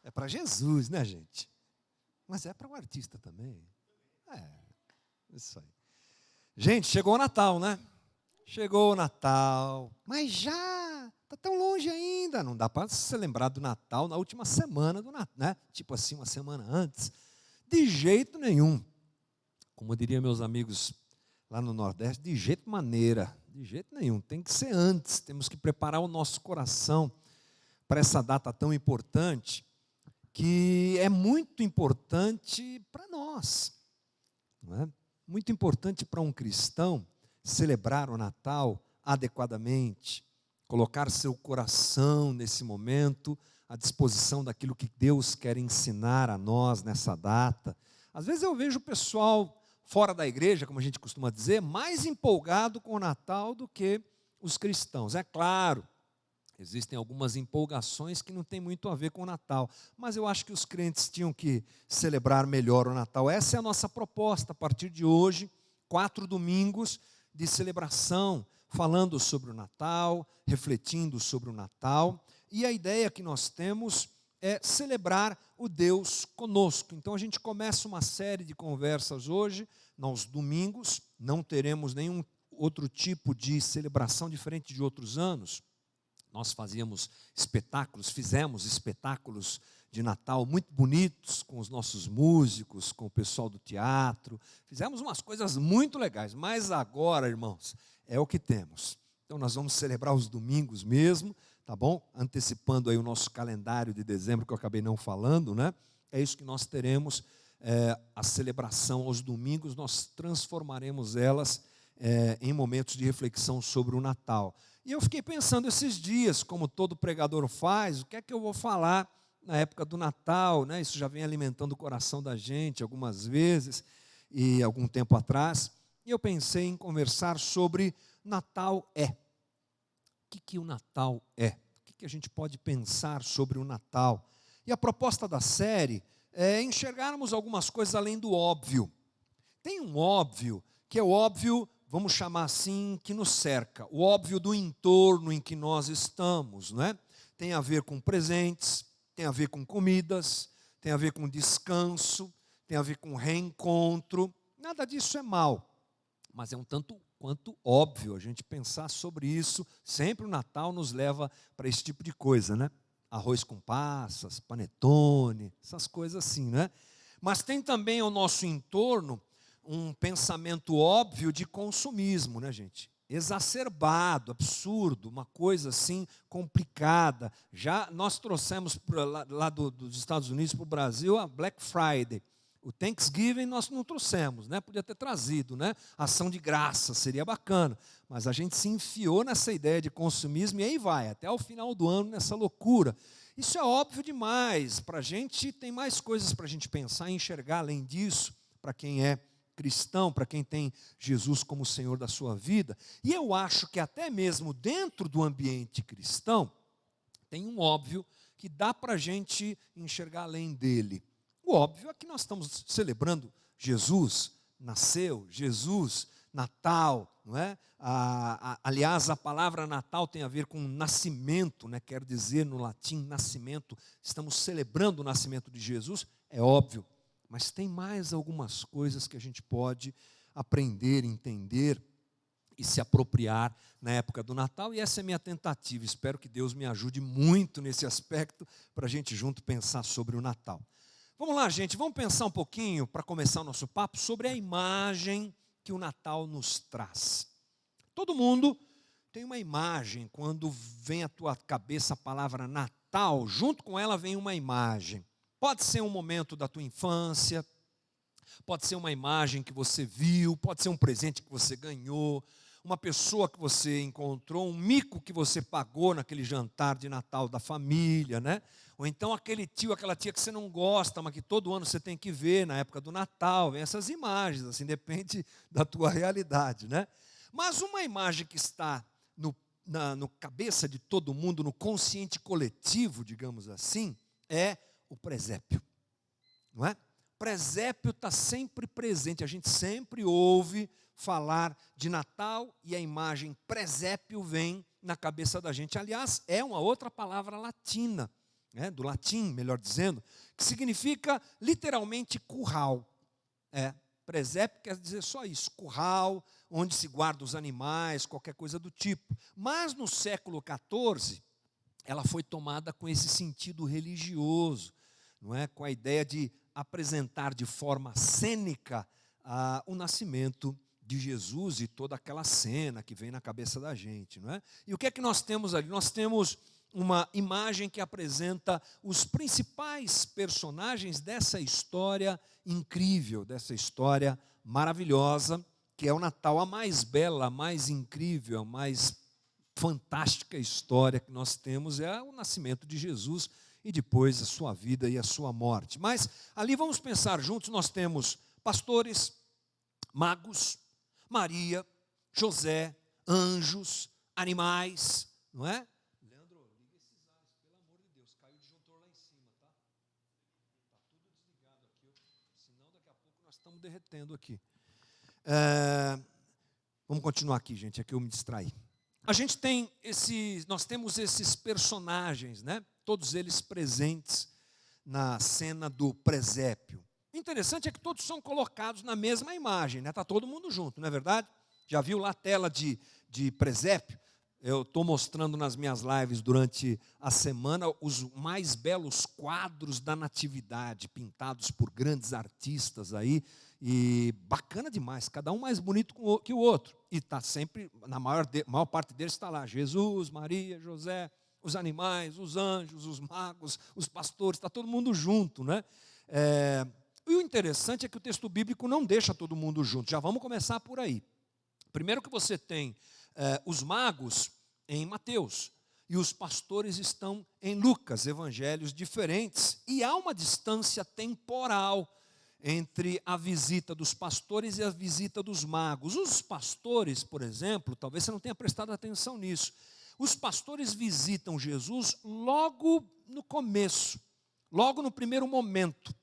É para Jesus, né, gente? Mas é para o artista também. É, isso aí. Gente, chegou o Natal, né? Chegou o Natal, mas já está tão longe ainda. Não dá para se lembrar do Natal na última semana do Natal, né? Tipo assim, uma semana antes. De jeito nenhum. Como diriam meus amigos lá no Nordeste, de jeito maneira. De jeito nenhum. Tem que ser antes. Temos que preparar o nosso coração para essa data tão importante, que é muito importante para nós. Não é? Muito importante para um cristão celebrar o Natal adequadamente, colocar seu coração nesse momento à disposição daquilo que Deus quer ensinar a nós nessa data. Às vezes eu vejo o pessoal fora da igreja, como a gente costuma dizer, mais empolgado com o Natal do que os cristãos. É claro, existem algumas empolgações que não têm muito a ver com o Natal, mas eu acho que os crentes tinham que celebrar melhor o Natal. Essa é a nossa proposta a partir de hoje, 4 domingos de celebração, falando sobre o Natal, refletindo sobre o Natal, e a ideia que nós temos é celebrar o Deus conosco. Então a gente começa uma série de conversas hoje, nos domingos, não teremos nenhum outro tipo de celebração diferente de outros anos. Nós fizemos espetáculos de Natal muito bonitos com os nossos músicos, com o pessoal do teatro. Fizemos umas coisas muito legais, mas agora, irmãos, é o que temos. Então nós vamos celebrar os domingos mesmo, tá bom? Antecipando aí o nosso calendário de dezembro, que eu acabei não falando, né? É isso que nós teremos, a celebração aos domingos, nós transformaremos elas em momentos de reflexão sobre o Natal. E eu fiquei pensando esses dias, como todo pregador faz, o que é que eu vou falar na época do Natal, né? Isso já vem alimentando o coração da gente algumas vezes, e algum tempo atrás, e eu pensei em conversar sobre Natal é. O que o Natal é? O que a gente pode pensar sobre o Natal? E a proposta da série é enxergarmos algumas coisas além do óbvio. Tem um óbvio, que é o óbvio, vamos chamar assim, que nos cerca, o óbvio do entorno em que nós estamos, não é? Tem a ver com presentes, tem a ver com comidas, tem a ver com descanso, tem a ver com reencontro. Nada disso é mal, mas é um tanto quanto óbvio a gente pensar sobre isso. Sempre o Natal nos leva para esse tipo de coisa, né? Arroz com passas, panetone, essas coisas assim, né? Mas tem também ao nosso entorno um pensamento óbvio de consumismo, né, gente? Exacerbado, absurdo, uma coisa assim complicada. Já nós trouxemos lá dos Estados Unidos para o Brasil a Black Friday. O Thanksgiving nós não trouxemos, né? Podia ter trazido, né? Ação de graça, seria bacana. Mas a gente se enfiou nessa ideia de consumismo e aí vai, até o final do ano, nessa loucura. Isso é óbvio demais. Para a gente, tem mais coisas para a gente pensar e enxergar além disso, para quem é cristão, para quem tem Jesus como Senhor da sua vida. E eu acho que até mesmo dentro do ambiente cristão, tem um óbvio que dá para a gente enxergar além dele. O óbvio é que nós estamos celebrando Jesus, nasceu, Jesus, Natal, não é? Aliás, a palavra Natal tem a ver com nascimento, né? Quer dizer no latim nascimento. Estamos celebrando o nascimento de Jesus, é óbvio. Mas tem mais algumas coisas que a gente pode aprender, entender e se apropriar na época do Natal. E essa é a minha tentativa. Espero que Deus me ajude muito nesse aspecto para a gente junto pensar sobre o Natal. Vamos lá, gente, vamos pensar um pouquinho, para começar o nosso papo, sobre a imagem que o Natal nos traz. Todo mundo tem uma imagem. Quando vem à tua cabeça a palavra Natal, junto com ela vem uma imagem. Pode ser um momento da tua infância, pode ser uma imagem que você viu, pode ser um presente que você ganhou, uma pessoa que você encontrou, um mico que você pagou naquele jantar de Natal da família, né? Ou então aquele tio, aquela tia que você não gosta, mas que todo ano você tem que ver na época do Natal. Vem essas imagens, assim, depende da tua realidade, né? Mas uma imagem que está no cabeça de todo mundo, no consciente coletivo, digamos assim, é o presépio, não é? O presépio está sempre presente, a gente sempre ouve falar de Natal e a imagem presépio vem na cabeça da gente. Aliás, é uma outra palavra latina, do latim, melhor dizendo, que significa literalmente curral. Presépio quer dizer só isso, curral, onde se guarda os animais, qualquer coisa do tipo. Mas no século XIV, ela foi tomada com esse sentido religioso, não é? Com a ideia de apresentar de forma cênica o nascimento de Jesus e toda aquela cena que vem na cabeça da gente, não é? E o que é que nós temos ali? Nós temos uma imagem que apresenta os principais personagens dessa história incrível, dessa história maravilhosa, que é o Natal, a mais bela, a mais incrível, a mais fantástica história que nós temos é o nascimento de Jesus e depois a sua vida e a sua morte. Mas ali vamos pensar juntos, nós temos pastores, magos, Maria, José, anjos, animais, não é? Leandro, liga esses ares, pelo amor de Deus, caiu o disjuntor lá em cima, tá? Tá tudo desligado aqui, senão daqui a pouco nós estamos derretendo aqui. Vamos continuar aqui, gente, aqui eu me distraí. Nós temos esses personagens, né? Todos eles presentes na cena do presépio. O interessante é que todos são colocados na mesma imagem, né? Está todo mundo junto, não é verdade? Já viu lá a tela de presépio? Eu estou mostrando nas minhas lives durante a semana os mais belos quadros da natividade, pintados por grandes artistas aí, e bacana demais, cada um mais bonito que o outro. E está sempre, na maior parte deles está lá, Jesus, Maria, José, os animais, os anjos, os magos, os pastores, está todo mundo junto, né? E o interessante é que o texto bíblico não deixa todo mundo junto. Já vamos começar por aí. Primeiro que você tem os magos em Mateus e os pastores estão em Lucas, evangelhos diferentes. E há uma distância temporal entre a visita dos pastores e a visita dos magos. Os pastores, por exemplo, talvez você não tenha prestado atenção nisso. Os pastores visitam Jesus logo no começo, logo no primeiro momento,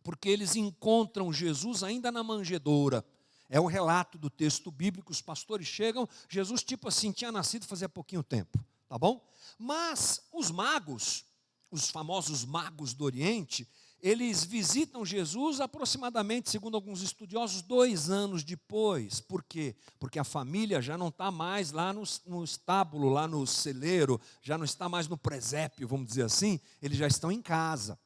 porque eles encontram Jesus ainda na manjedoura. É o relato do texto bíblico, os pastores chegam, Jesus tipo assim, tinha nascido fazia pouquinho tempo, tá bom? Mas os magos, os famosos magos do Oriente, eles visitam Jesus aproximadamente, segundo alguns estudiosos, 2 anos depois. Por quê? Porque a família já não está mais lá no estábulo, lá no celeiro, já não está mais no presépio, vamos dizer assim, eles já estão em casa.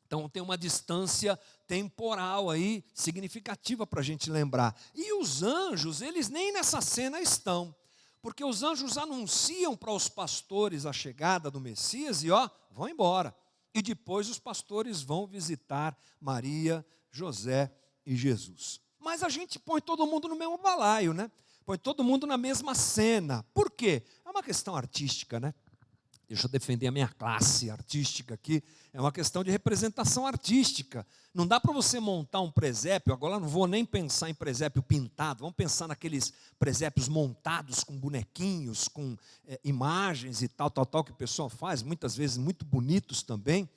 Então tem uma distância temporal aí, significativa para a gente lembrar. E os anjos, eles nem nessa cena estão, porque os anjos anunciam para os pastores a chegada do Messias e vão embora. E depois os pastores vão visitar Maria, José e Jesus. Mas a gente põe todo mundo no mesmo balaio, né? Põe todo mundo na mesma cena. Por quê? É uma questão artística, né? Deixa eu defender a minha classe artística aqui. É uma questão de representação artística. Não dá para você montar um presépio, agora não vou nem pensar em presépio pintado, vamos pensar naqueles presépios montados com bonequinhos, com imagens e tal, que o pessoal faz, muitas vezes muito bonitos também.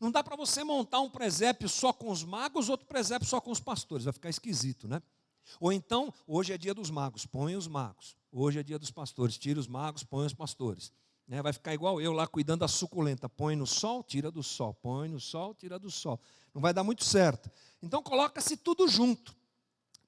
Não dá para você montar um presépio só com os magos, outro presépio só com os pastores, vai ficar esquisito, né? Ou então, hoje é dia dos magos, põe os magos. Hoje é dia dos pastores, tira os magos, põe os pastores. Vai ficar igual eu lá cuidando da suculenta. Põe no sol, tira do sol. Põe no sol, tira do sol. Não vai dar muito certo. Então coloca-se tudo junto.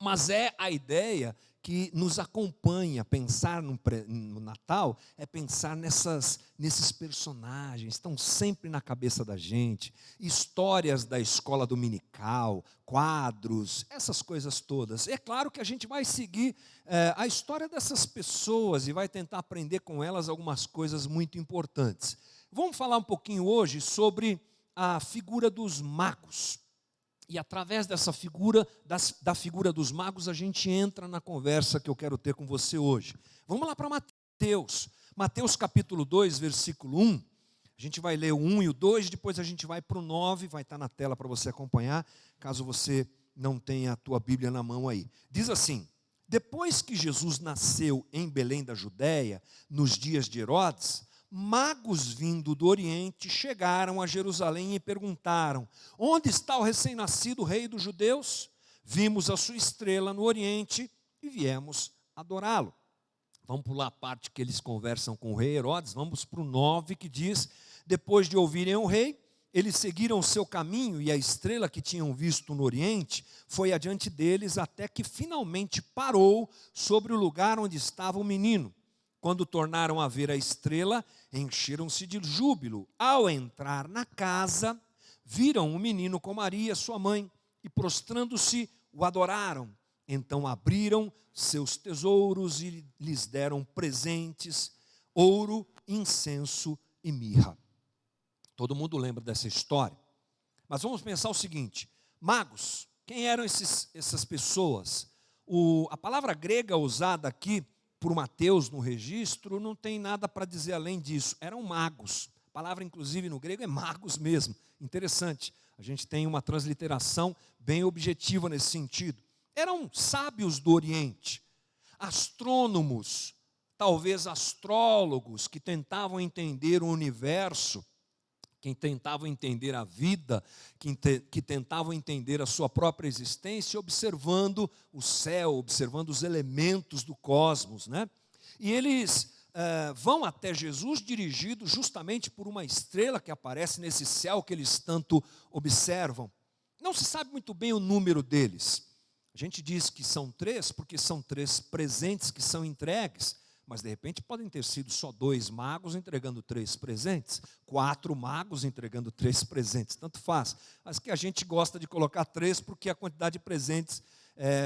Mas é a ideia que nos acompanha. Pensar no Natal é pensar nesses personagens. Estão sempre na cabeça da gente. Histórias da escola dominical, quadros, essas coisas todas. É claro que a gente vai seguir a história dessas pessoas e vai tentar aprender com elas algumas coisas muito importantes. Vamos falar um pouquinho hoje sobre a figura dos magos. E através dessa figura, da figura dos magos, a gente entra na conversa que eu quero ter com você hoje. Vamos lá para Mateus. Mateus capítulo 2, versículo 1. A gente vai ler o 1 e o 2, depois a gente vai para o 9, vai estar na tela para você acompanhar, caso você não tenha a tua Bíblia na mão aí. Diz assim: depois que Jesus nasceu em Belém da Judéia, nos dias de Herodes, magos vindo do Oriente chegaram a Jerusalém e perguntaram: onde está o recém-nascido rei dos judeus? Vimos a sua estrela no Oriente e viemos adorá-lo. Vamos pular a parte que eles conversam com o rei Herodes, vamos para o 9, que diz: depois de ouvirem o rei, eles seguiram o seu caminho, e a estrela que tinham visto no oriente foi adiante deles, até que finalmente parou sobre o lugar onde estava o menino. Quando tornaram a ver a estrela, encheram-se de júbilo. Ao entrar na casa, viram o menino com Maria, sua mãe, e prostrando-se, o adoraram. Então abriram seus tesouros e lhes deram presentes: ouro, incenso e mirra. Todo mundo lembra dessa história. Mas vamos pensar o seguinte: magos, quem eram essas pessoas? A palavra grega usada aqui por Mateus no registro não tem nada para dizer além disso. Eram magos. A palavra, inclusive, no grego é magos mesmo. Interessante. A gente tem uma transliteração bem objetiva nesse sentido. Eram sábios do Oriente, astrônomos, talvez astrólogos, que tentavam entender o universo, que tentavam entender a vida, que tentavam entender a sua própria existência, observando o céu, observando os elementos do cosmos, né? E eles vão até Jesus dirigidos justamente por uma estrela que aparece nesse céu que eles tanto observam. Não se sabe muito bem o número deles. A gente diz que são 3, porque são 3 presentes que são entregues, mas de repente podem ter sido só 2 magos entregando 3 presentes, 4 magos entregando 3 presentes, tanto faz. Mas que a gente gosta de colocar 3 porque a quantidade de presentes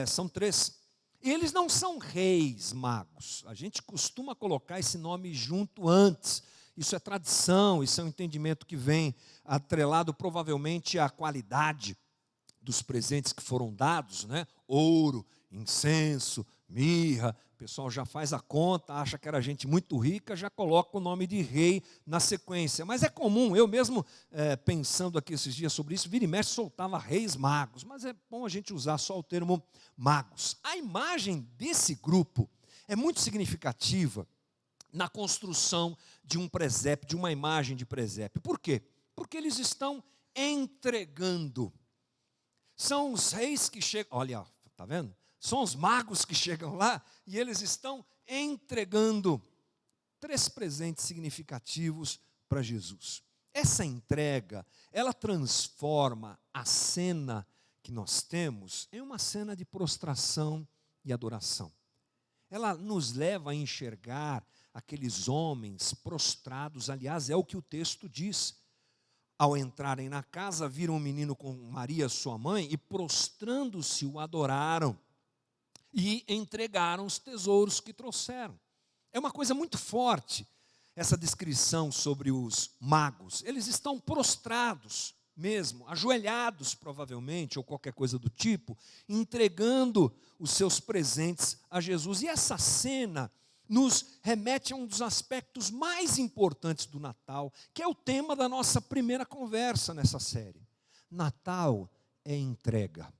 são 3. E eles não são reis magos, a gente costuma colocar esse nome junto antes. Isso é tradição, isso é um entendimento que vem atrelado provavelmente à qualidade dos presentes que foram dados, né? Ouro, incenso, mirra. O pessoal já faz a conta, acha que era gente muito rica, já coloca o nome de rei na sequência. Mas é comum, eu mesmo pensando aqui esses dias sobre isso, vira e mexe soltava reis magos, mas é bom a gente usar só o termo magos. A imagem desse grupo é muito significativa na construção de um presépio, de uma imagem de presépio. Por quê? Porque eles estão entregando. São os reis que chegam, olha, está vendo? São os magos que chegam lá e eles estão entregando 3 presentes significativos para Jesus. Essa entrega, ela transforma a cena que nós temos em uma cena de prostração e adoração. Ela nos leva a enxergar aqueles homens prostrados, aliás, é o que o texto diz. Ao entrarem na casa, viram o menino com Maria, sua mãe, e prostrando-se o adoraram e entregaram os tesouros que trouxeram. É uma coisa muito forte essa descrição sobre os magos. Eles estão prostrados mesmo, ajoelhados provavelmente, ou qualquer coisa do tipo, entregando os seus presentes a Jesus. E essa cena nos remete a um dos aspectos mais importantes do Natal, que é o tema da nossa primeira conversa nessa série. Natal é entrega.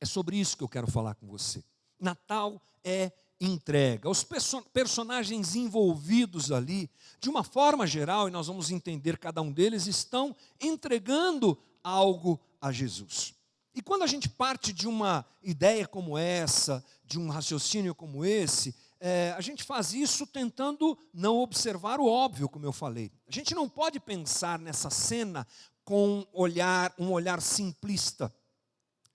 É sobre isso que eu quero falar com você. Natal é entrega. Os personagens envolvidos ali, de uma forma geral, e nós vamos entender cada um deles, estão entregando algo a Jesus. E quando a gente parte de uma ideia como essa, de um raciocínio como esse, a gente faz isso tentando não observar o óbvio, como eu falei. A gente não pode pensar nessa cena com um olhar simplista.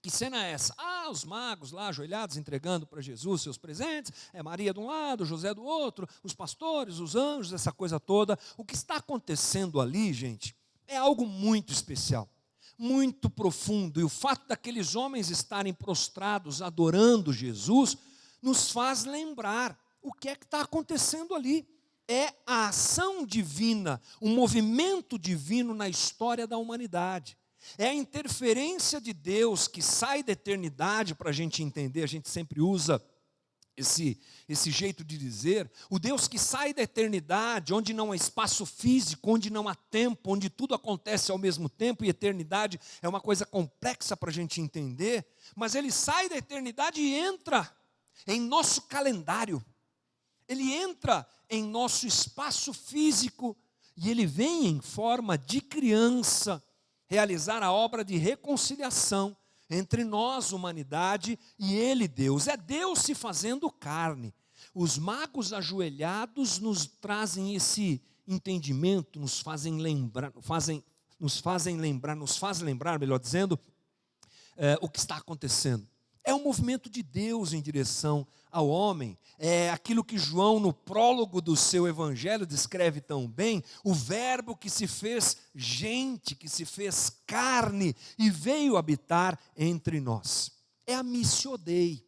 Que cena é essa? Os magos lá ajoelhados entregando para Jesus seus presentes, Maria de um lado, José do outro, os pastores, os anjos, essa coisa toda. O que está acontecendo ali, gente, é algo muito especial, muito profundo. E o fato daqueles homens estarem prostrados, adorando Jesus, nos faz lembrar o que é que está acontecendo ali. É a ação divina, um movimento divino na história da humanidade. É a interferência de Deus que sai da eternidade, para a gente entender, a gente sempre usa esse jeito de dizer, o Deus que sai da eternidade, onde não há espaço físico, onde não há tempo, onde tudo acontece ao mesmo tempo, e eternidade é uma coisa complexa para a gente entender, mas Ele sai da eternidade e entra em nosso calendário, Ele entra em nosso espaço físico, e Ele vem em forma de criança, realizar a obra de reconciliação entre nós, humanidade, e Ele, Deus. É Deus se fazendo carne, Os magos ajoelhados nos trazem esse entendimento, nos fazem lembrar, melhor dizendo, o que está acontecendo. É um movimento de Deus em direção ao homem. É aquilo que João, no prólogo do seu evangelho, descreve tão bem: o verbo que se fez gente, que se fez carne e veio habitar entre nós. É a missio Dei.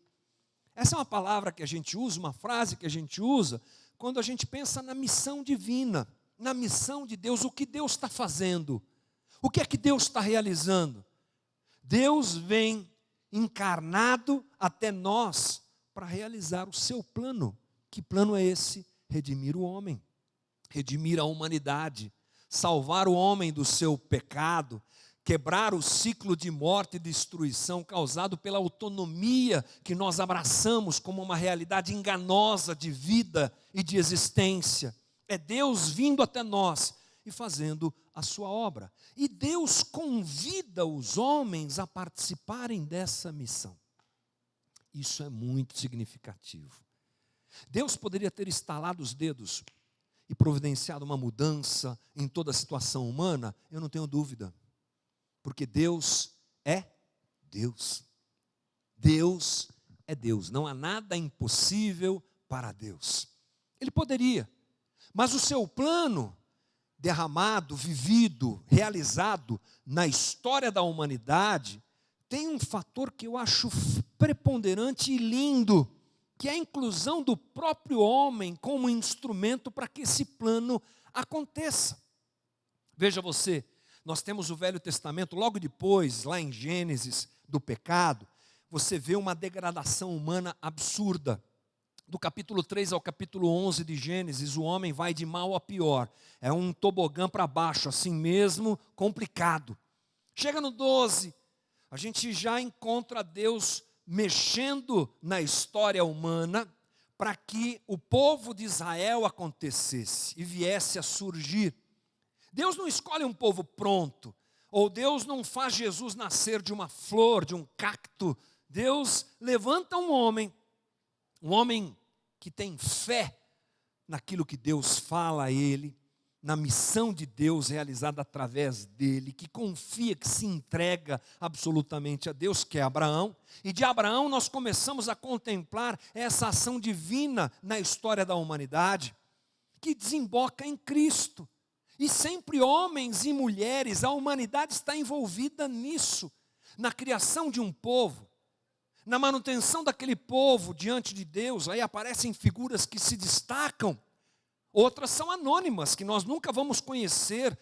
Essa é uma palavra que a gente usa, uma frase que a gente usa, quando a gente pensa na missão divina, na missão de Deus, o que Deus está fazendo, o que é que Deus está realizando. Deus vem encarnado até nós para realizar o seu plano. Que plano é esse? Redimir o homem, redimir a humanidade, salvar o homem do seu pecado, quebrar o ciclo de morte e destruição causado pela autonomia que nós abraçamos como uma realidade enganosa de vida e de existência. É Deus vindo até nós e fazendo a sua obra. E Deus convida os homens a participarem dessa missão. Isso é muito significativo. Deus poderia ter estalado os dedos e providenciado uma mudança em toda a situação humana? Eu não tenho dúvida. Porque Deus é Deus. Deus é Deus. Não há nada impossível para Deus. Ele poderia, mas o seu plano derramado, vivido, realizado na história da humanidade, tem um fator que eu acho preponderante e lindo, que é a inclusão do próprio homem como instrumento para que esse plano aconteça. Veja você, nós temos o Velho Testamento, logo depois, lá em Gênesis, do pecado, você vê uma degradação humana absurda. Do capítulo 3 ao capítulo 11 de Gênesis, o homem vai de mal a pior. É um tobogã para baixo, assim mesmo, complicado. Chega no 12, a gente já encontra Deus mexendo na história humana para que o povo de Israel acontecesse e viesse a surgir. Deus não escolhe um povo pronto, ou Deus não faz Jesus nascer de uma flor, de um cacto. Deus levanta um homem que tem fé naquilo que Deus fala a ele, na missão de Deus realizada através dele, que confia, que se entrega absolutamente a Deus, que é Abraão. E de Abraão nós começamos a contemplar essa ação divina na história da humanidade, que desemboca em Cristo. E sempre homens e mulheres, a humanidade está envolvida nisso, na criação de um povo, na manutenção daquele povo diante de Deus. Aí aparecem figuras que se destacam, outras são anônimas, que nós nunca vamos conhecer,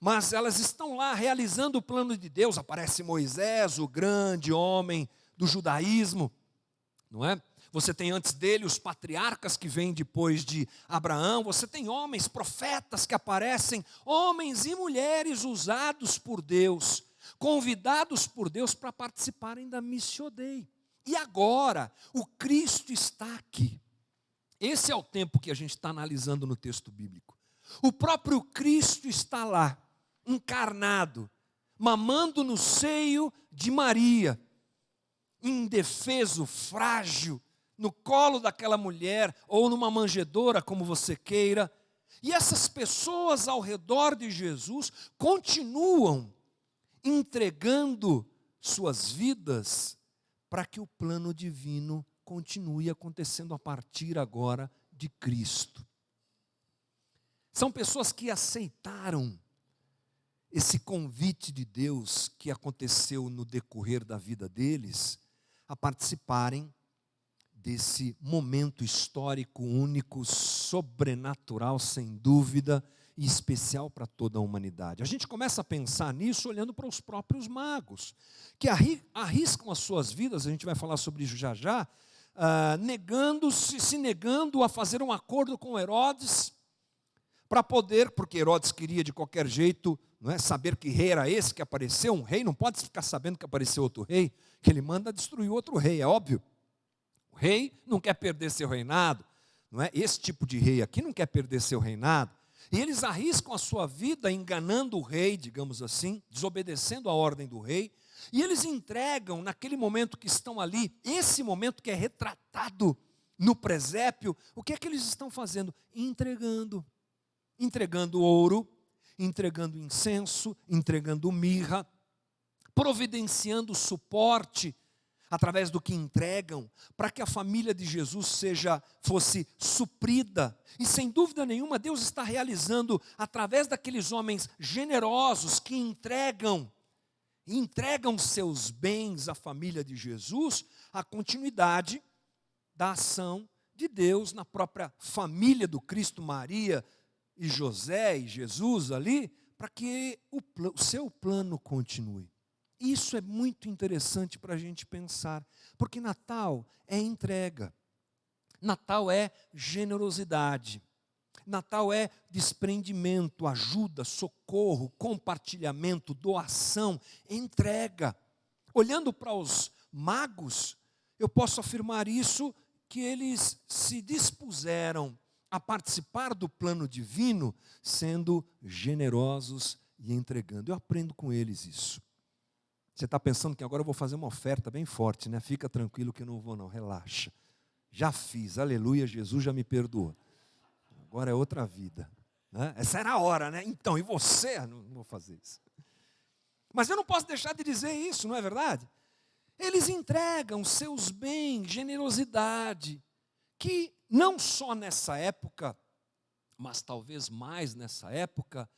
mas elas estão lá realizando o plano de Deus. Aparece Moisés, o grande homem do judaísmo, não é? Você tem antes dele os patriarcas que vêm depois de Abraão. Você tem homens, profetas que aparecem, homens e mulheres usados por Deus, convidados por Deus para participarem da missio Dei. E agora, o Cristo está aqui. Esse é o tempo que a gente está analisando no texto bíblico. O próprio Cristo está lá, encarnado, mamando no seio de Maria, indefeso, frágil, no colo daquela mulher, ou numa manjedoura, como você queira. E essas pessoas ao redor de Jesus continuam entregando suas vidas para que o plano divino continue acontecendo a partir agora de Cristo. São pessoas que aceitaram esse convite de Deus que aconteceu no decorrer da vida deles, a participarem desse momento histórico único, sobrenatural, sem dúvida, e especial para toda a humanidade. A gente começa a pensar nisso olhando para os próprios magos, que arriscam as suas vidas, a gente vai falar sobre isso já já, se negando a fazer um acordo com Herodes, para poder, porque Herodes queria de qualquer jeito, não é, saber que rei era esse que apareceu. Um rei não pode ficar sabendo que apareceu outro rei, que ele manda destruir outro rei, é óbvio. O rei não quer perder seu reinado, não é? Esse tipo de rei aqui não quer perder seu reinado. E eles arriscam a sua vida enganando o rei, digamos assim, desobedecendo a ordem do rei. E eles entregam, naquele momento que estão ali, esse momento que é retratado no presépio, o que é que eles estão fazendo? Entregando. Entregando ouro, entregando incenso, entregando mirra, providenciando suporte através do que entregam, para que a família de Jesus fosse suprida. E sem dúvida nenhuma, Deus está realizando, através daqueles homens generosos que entregam seus bens à família de Jesus, a continuidade da ação de Deus na própria família do Cristo, Maria e José e Jesus ali, para que o seu plano continue. Isso é muito interessante para a gente pensar, porque Natal é entrega, Natal é generosidade, Natal é desprendimento, ajuda, socorro, compartilhamento, doação, entrega. Olhando para os magos, eu posso afirmar isso, que eles se dispuseram a participar do plano divino, sendo generosos e entregando. Eu aprendo com eles isso. Você está pensando que agora eu vou fazer uma oferta bem forte, né? Fica tranquilo que eu não vou não, relaxa. Já fiz, aleluia, Jesus já me perdoou. Agora é outra vida, né? Essa era a hora, né? Então, e você? Não vou fazer isso. Mas eu não posso deixar de dizer isso, não é verdade? Eles entregam seus bens, generosidade, que não só nessa época, mas talvez mais nessa época,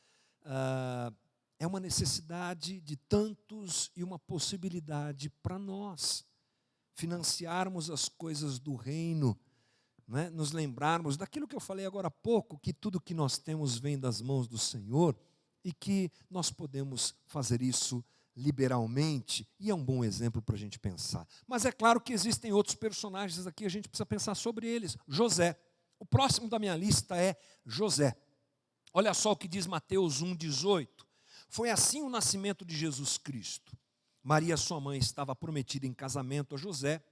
é uma necessidade de tantos e uma possibilidade para nós financiarmos as coisas do reino, né? Nos lembrarmos daquilo que eu falei agora há pouco, que tudo que nós temos vem das mãos do Senhor e que nós podemos fazer isso liberalmente, e é um bom exemplo para a gente pensar. Mas é claro que existem outros personagens aqui, a gente precisa pensar sobre eles. José, o próximo da minha lista é José. Olha só o que diz Mateus 1,18. Foi assim o nascimento de Jesus Cristo. Maria, sua mãe, estava prometida em casamento a José,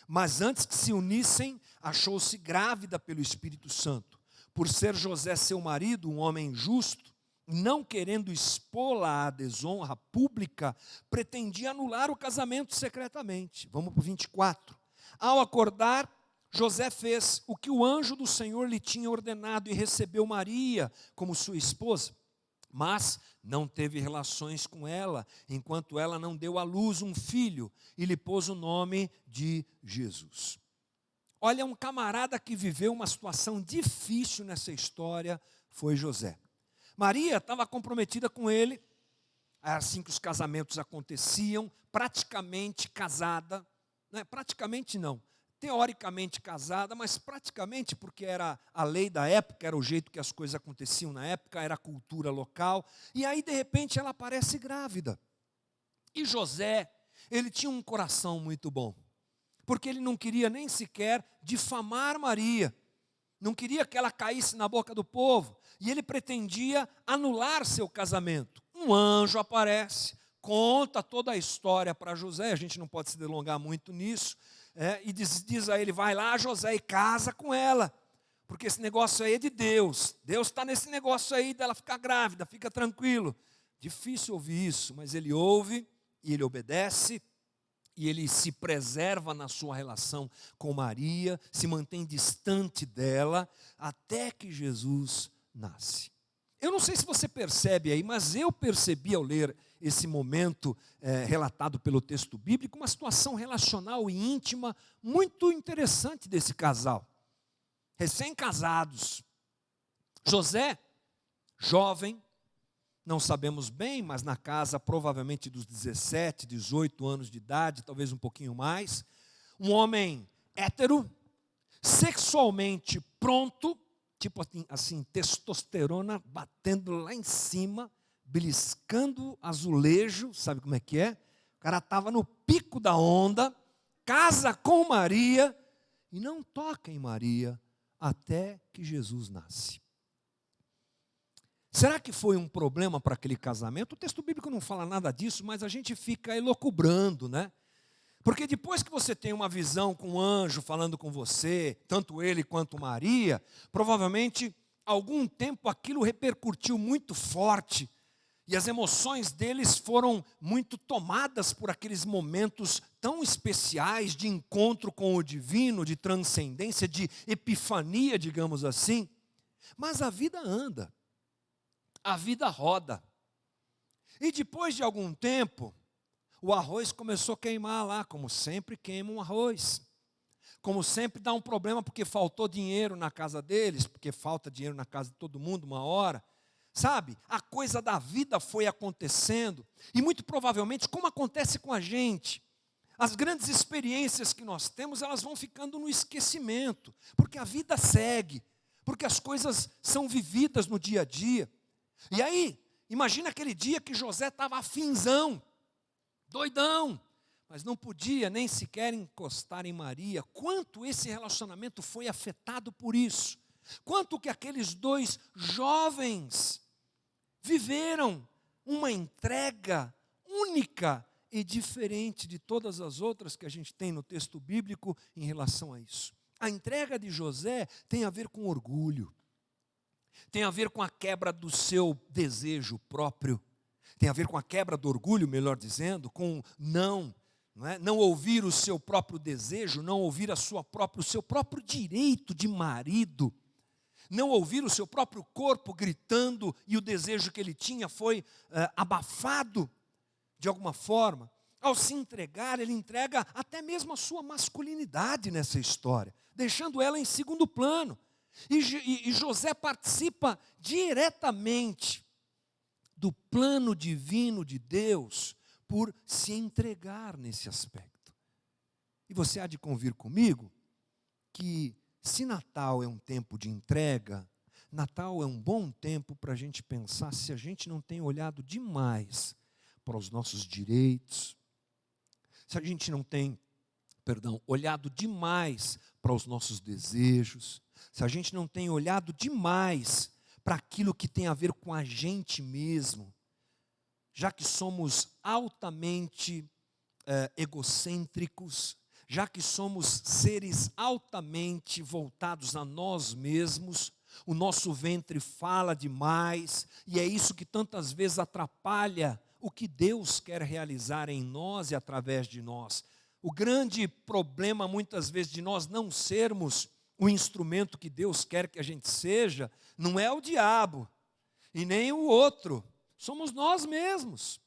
mas antes que se unissem, achou-se grávida pelo Espírito Santo. Por ser José seu marido, um homem justo, não querendo expô-la à desonra pública, pretendia anular o casamento secretamente. Vamos para o 24. Ao acordar, José fez o que o anjo do Senhor lhe tinha ordenado e recebeu Maria como sua esposa. Mas não teve relações com ela, enquanto ela não deu à luz um filho, e lhe pôs o nome de Jesus. Olha, um camarada que viveu uma situação difícil nessa história foi José. Maria estava comprometida com ele, era assim que os casamentos aconteciam, praticamente casada, praticamente não, teoricamente casada, mas praticamente porque era a lei da época, era o jeito que as coisas aconteciam na época, era a cultura local, e aí de repente ela aparece grávida. E José, ele tinha um coração muito bom, porque ele não queria nem sequer difamar Maria, não queria que ela caísse na boca do povo, e ele pretendia anular seu casamento. Um anjo aparece, conta toda a história para José, a gente não pode se delongar muito nisso, e diz a ele, vai lá José e casa com ela, porque esse negócio aí é de Deus, Deus está nesse negócio aí dela ficar grávida, fica tranquilo. Difícil ouvir isso, mas ele ouve e ele obedece, e ele se preserva na sua relação com Maria, se mantém distante dela, até que Jesus nasce. Eu não sei se você percebe aí, mas eu percebi ao ler esse momento relatado pelo texto bíblico, uma situação relacional e íntima muito interessante desse casal. Recém-casados. José, jovem, não sabemos bem, mas na casa provavelmente dos 17, 18 anos de idade, talvez um pouquinho mais. Um homem hétero, sexualmente pronto, tipo assim, testosterona batendo lá em cima, beliscando azulejo, sabe como é que é? O cara estava no pico da onda, casa com Maria e não toca em Maria até que Jesus nasce. Será que foi um problema para aquele casamento? O texto bíblico não fala nada disso, mas a gente fica elucubrando, né? Porque depois que você tem uma visão com um anjo falando com você, tanto ele quanto Maria, provavelmente algum tempo aquilo repercutiu muito forte E as emoções deles foram muito tomadas por aqueles momentos tão especiais de encontro com o divino, de transcendência, de epifania, digamos assim. Mas a vida anda, a vida roda. E depois de algum tempo, o arroz começou a queimar lá, como sempre queima um arroz. Como sempre dá um problema porque faltou dinheiro na casa deles, porque falta dinheiro na casa de todo mundo uma hora. Sabe, a coisa da vida foi acontecendo, e muito provavelmente, como acontece com a gente, as grandes experiências que nós temos, elas vão ficando no esquecimento, porque a vida segue, porque as coisas são vividas no dia a dia. E aí, imagina aquele dia que José estava afinzão, doidão, mas não podia nem sequer encostar em Maria. Quanto esse relacionamento foi afetado por isso, quanto que aqueles dois jovens viveram uma entrega única e diferente de todas as outras que a gente tem no texto bíblico em relação a isso. A entrega de José tem a ver com orgulho, tem a ver com a quebra do seu desejo próprio, tem a ver com a quebra do orgulho, melhor dizendo, com não é? Não ouvir o seu próprio desejo, não ouvir o seu próprio direito de marido, não ouvir o seu próprio corpo gritando, e o desejo que ele tinha foi abafado de alguma forma. Ao se entregar, ele entrega até mesmo a sua masculinidade nessa história, deixando ela em segundo plano. E José participa diretamente do plano divino de Deus por se entregar nesse aspecto. E você há de convir comigo que, se Natal é um tempo de entrega, Natal é um bom tempo para a gente pensar se a gente não tem olhado demais para os nossos direitos, se a gente não tem, olhado demais para os nossos desejos, se a gente não tem olhado demais para aquilo que tem a ver com a gente mesmo, já que somos altamente egocêntricos, já que somos seres altamente voltados a nós mesmos, o nosso ventre fala demais, e é isso que tantas vezes atrapalha o que Deus quer realizar em nós e através de nós. O grande problema, muitas vezes, de nós não sermos o instrumento que Deus quer que a gente seja, não é o diabo, e nem o outro, somos nós mesmos.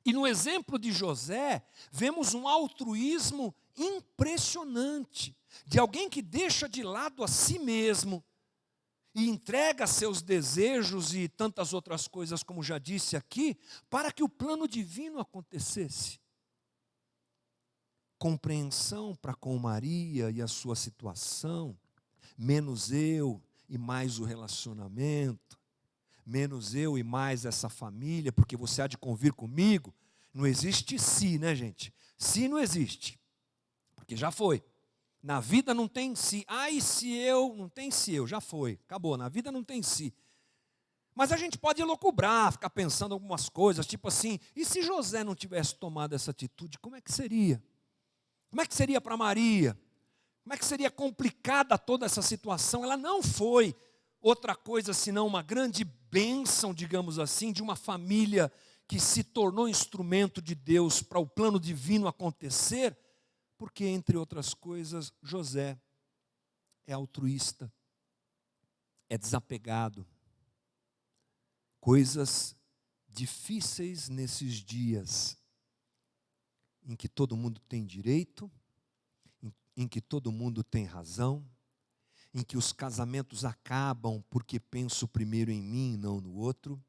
E no exemplo de José, vemos um altruísmo impressionante, de alguém que deixa de lado a si mesmo e entrega seus desejos e tantas outras coisas, como já disse aqui, para que o plano divino acontecesse. Compreensão para com Maria e a sua situação, menos eu e mais o relacionamento, menos eu e mais essa família, porque você há de convir comigo, não existe si, né, gente? Si não existe, porque já foi. Na vida não tem si. E se eu, não tem se eu, já foi, acabou. Na vida não tem si. Mas a gente pode elocubrar, ficar pensando algumas coisas, tipo assim, e se José não tivesse tomado essa atitude, como é que seria? Como é que seria para Maria? Como é que seria complicada toda essa situação? Ela não foi outra coisa senão uma grande bênção, digamos assim, de uma família que se tornou instrumento de Deus para o plano divino acontecer, porque, entre outras coisas, José é altruísta, é desapegado. Coisas difíceis nesses dias, em que todo mundo tem direito, em que todo mundo tem razão, em que os casamentos acabam porque penso primeiro em mim e não no outro,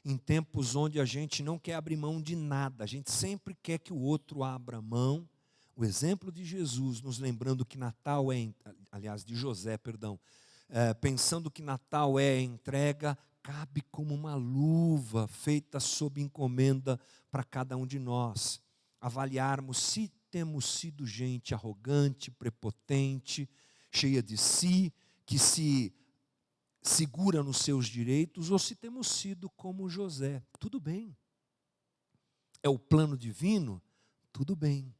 em tempos onde a gente não quer abrir mão de nada, a gente sempre quer que o outro abra mão. O exemplo de Jesus, nos lembrando que Natal de José, pensando que Natal é entrega, cabe como uma luva feita sob encomenda para cada um de nós. Avaliarmos se temos sido gente arrogante, prepotente, cheia de si, que se segura nos seus direitos, ou se temos sido como José. Tudo bem. É o plano divino? Tudo bem.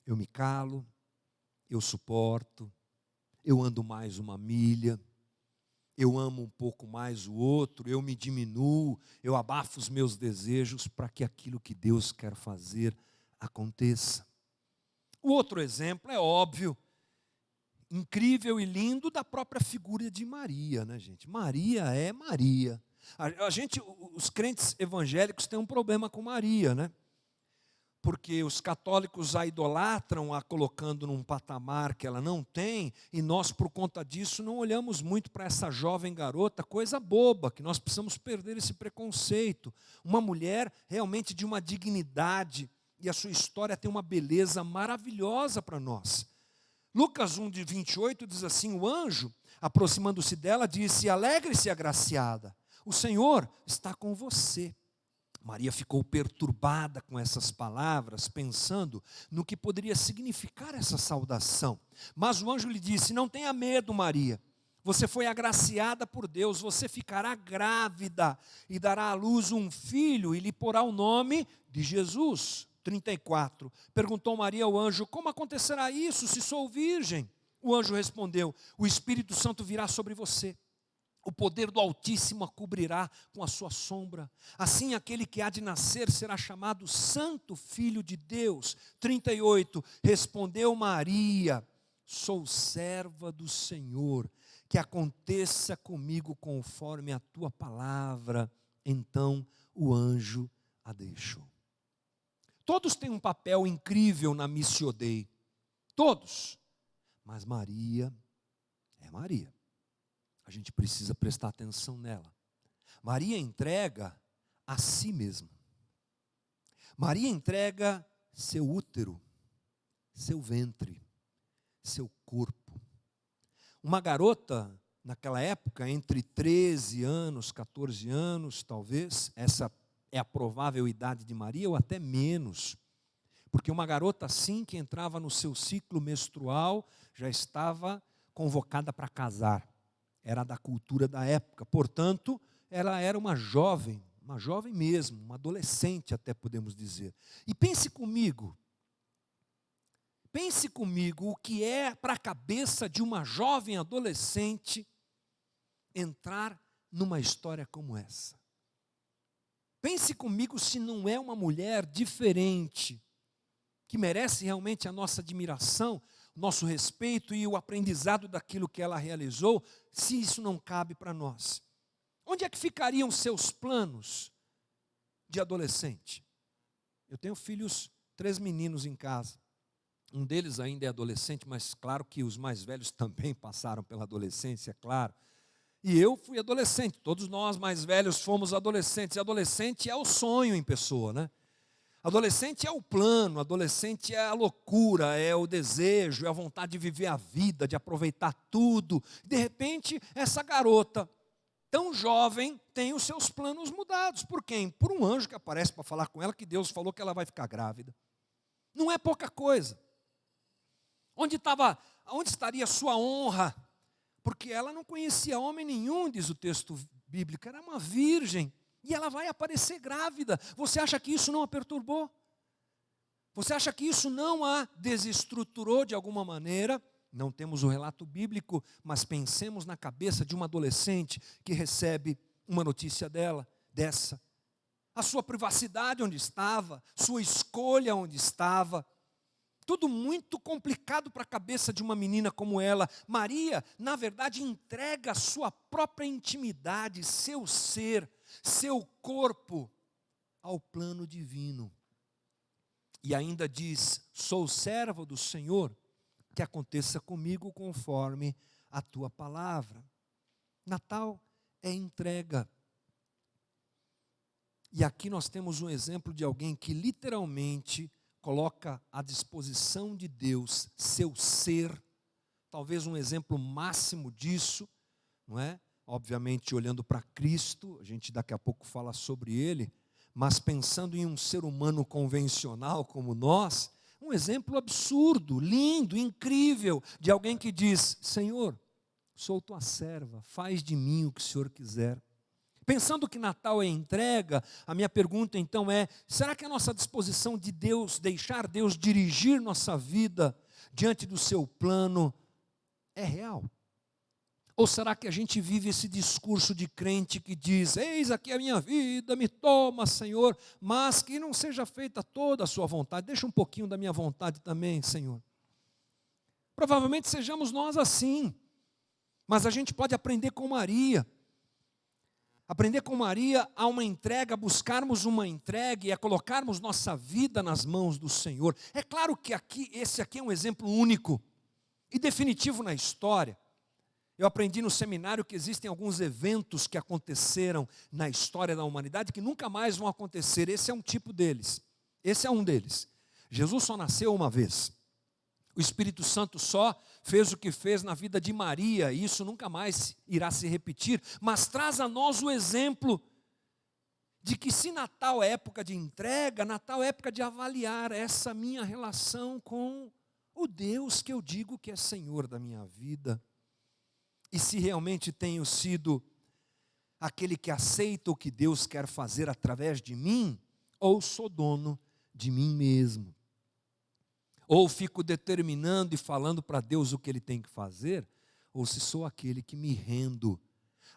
Eu me calo, eu suporto, eu ando mais uma milha, eu amo um pouco mais o outro, eu me diminuo, eu abafo os meus desejos para que aquilo que Deus quer fazer aconteça. O outro exemplo é óbvio, incrível e lindo, da própria figura de Maria, né, gente? Maria é Maria. Os crentes evangélicos têm um problema com Maria, né? Porque os católicos a idolatram, a colocando num patamar que ela não tem, e nós, por conta disso, não olhamos muito para essa jovem garota, coisa boba, que nós precisamos perder esse preconceito. Uma mulher realmente de uma dignidade, e a sua história tem uma beleza maravilhosa para nós. Lucas 1, de 28, diz assim: o anjo, aproximando-se dela, disse: alegre-se, agraciada, o Senhor está com você. Maria ficou perturbada com essas palavras, pensando no que poderia significar essa saudação. Mas o anjo lhe disse: não tenha medo, Maria. Você foi agraciada por Deus, você ficará grávida e dará à luz um filho e lhe porá o nome de Jesus. 34. Perguntou Maria ao anjo: como acontecerá isso se sou virgem? O anjo respondeu: o Espírito Santo virá sobre você. O poder do Altíssimo a cobrirá com a sua sombra. Assim, aquele que há de nascer será chamado Santo Filho de Deus. 38. Respondeu Maria: sou serva do Senhor, que aconteça comigo conforme a tua palavra. Então o anjo a deixou. Todos têm um papel incrível na Missio Dei. Todos. Mas Maria é Maria. A gente precisa prestar atenção nela. Maria entrega a si mesma. Maria entrega seu útero, seu ventre, seu corpo. Uma garota, naquela época, entre 13 anos, 14 anos, talvez, essa é a provável idade de Maria, ou até menos. Porque uma garota assim, que entrava no seu ciclo menstrual, já estava convocada para casar. Era da cultura da época, portanto, ela era uma jovem mesmo, uma adolescente até podemos dizer. E pense comigo o que é para a cabeça de uma jovem adolescente entrar numa história como essa. Pense comigo se não é uma mulher diferente, que merece realmente a nossa admiração, nosso respeito e o aprendizado daquilo que ela realizou, se isso não cabe para nós. Onde é que ficariam seus planos de adolescente? Eu tenho 3 meninos em casa. Um deles ainda é adolescente, mas claro que os mais velhos também passaram pela adolescência, é claro. E eu fui adolescente, todos nós mais velhos fomos adolescentes. E adolescente é o sonho em pessoa, né? Adolescente é o plano, adolescente é a loucura, é o desejo, é a vontade de viver a vida, de aproveitar tudo. De repente, essa garota, tão jovem, tem os seus planos mudados. Por quem? Por um anjo que aparece para falar com ela, que Deus falou que ela vai ficar grávida. Não é pouca coisa. Onde estaria a sua honra? Porque ela não conhecia homem nenhum, diz o texto bíblico, era uma virgem. E ela vai aparecer grávida. Você acha que isso não a perturbou? Você acha que isso não a desestruturou de alguma maneira? Não temos o relato bíblico, mas pensemos na cabeça de uma adolescente que recebe uma notícia dessa. A sua privacidade onde estava, sua escolha onde estava. Tudo muito complicado para a cabeça de uma menina como ela. Maria, na verdade, entrega a sua própria intimidade, seu ser, seu corpo ao plano divino. E ainda diz: sou servo do Senhor, que aconteça comigo conforme a tua palavra. Natal é entrega. E aqui nós temos um exemplo de alguém que literalmente coloca à disposição de Deus seu ser, talvez um exemplo máximo disso, não é? Obviamente olhando para Cristo, a gente daqui a pouco fala sobre ele, mas pensando em um ser humano convencional como nós, um exemplo absurdo, lindo, incrível, de alguém que diz: Senhor, sou tua serva, faz de mim o que o Senhor quiser. Pensando que Natal é entrega, a minha pergunta então é: será que a nossa disposição de Deus, deixar Deus dirigir nossa vida diante do seu plano, é real? Ou será que a gente vive esse discurso de crente que diz: eis aqui a minha vida, me toma, Senhor, mas que não seja feita toda a sua vontade, deixa um pouquinho da minha vontade também, Senhor. Provavelmente sejamos nós assim, mas a gente pode aprender com Maria. Aprender com Maria a uma entrega, a buscarmos uma entrega e a colocarmos nossa vida nas mãos do Senhor. É claro que esse aqui é um exemplo único e definitivo na história. Eu aprendi no seminário que existem alguns eventos que aconteceram na história da humanidade que nunca mais vão acontecer. Esse é um tipo deles. Esse é um deles. Jesus só nasceu uma vez. O Espírito Santo só fez o que fez na vida de Maria, e isso nunca mais irá se repetir, mas traz a nós o exemplo de que se Natal é época de entrega, Natal é época de avaliar essa minha relação com o Deus que eu digo que é Senhor da minha vida. E se realmente tenho sido aquele que aceita o que Deus quer fazer através de mim, ou sou dono de mim mesmo. Ou fico determinando e falando para Deus o que Ele tem que fazer, ou se sou aquele que me rendo,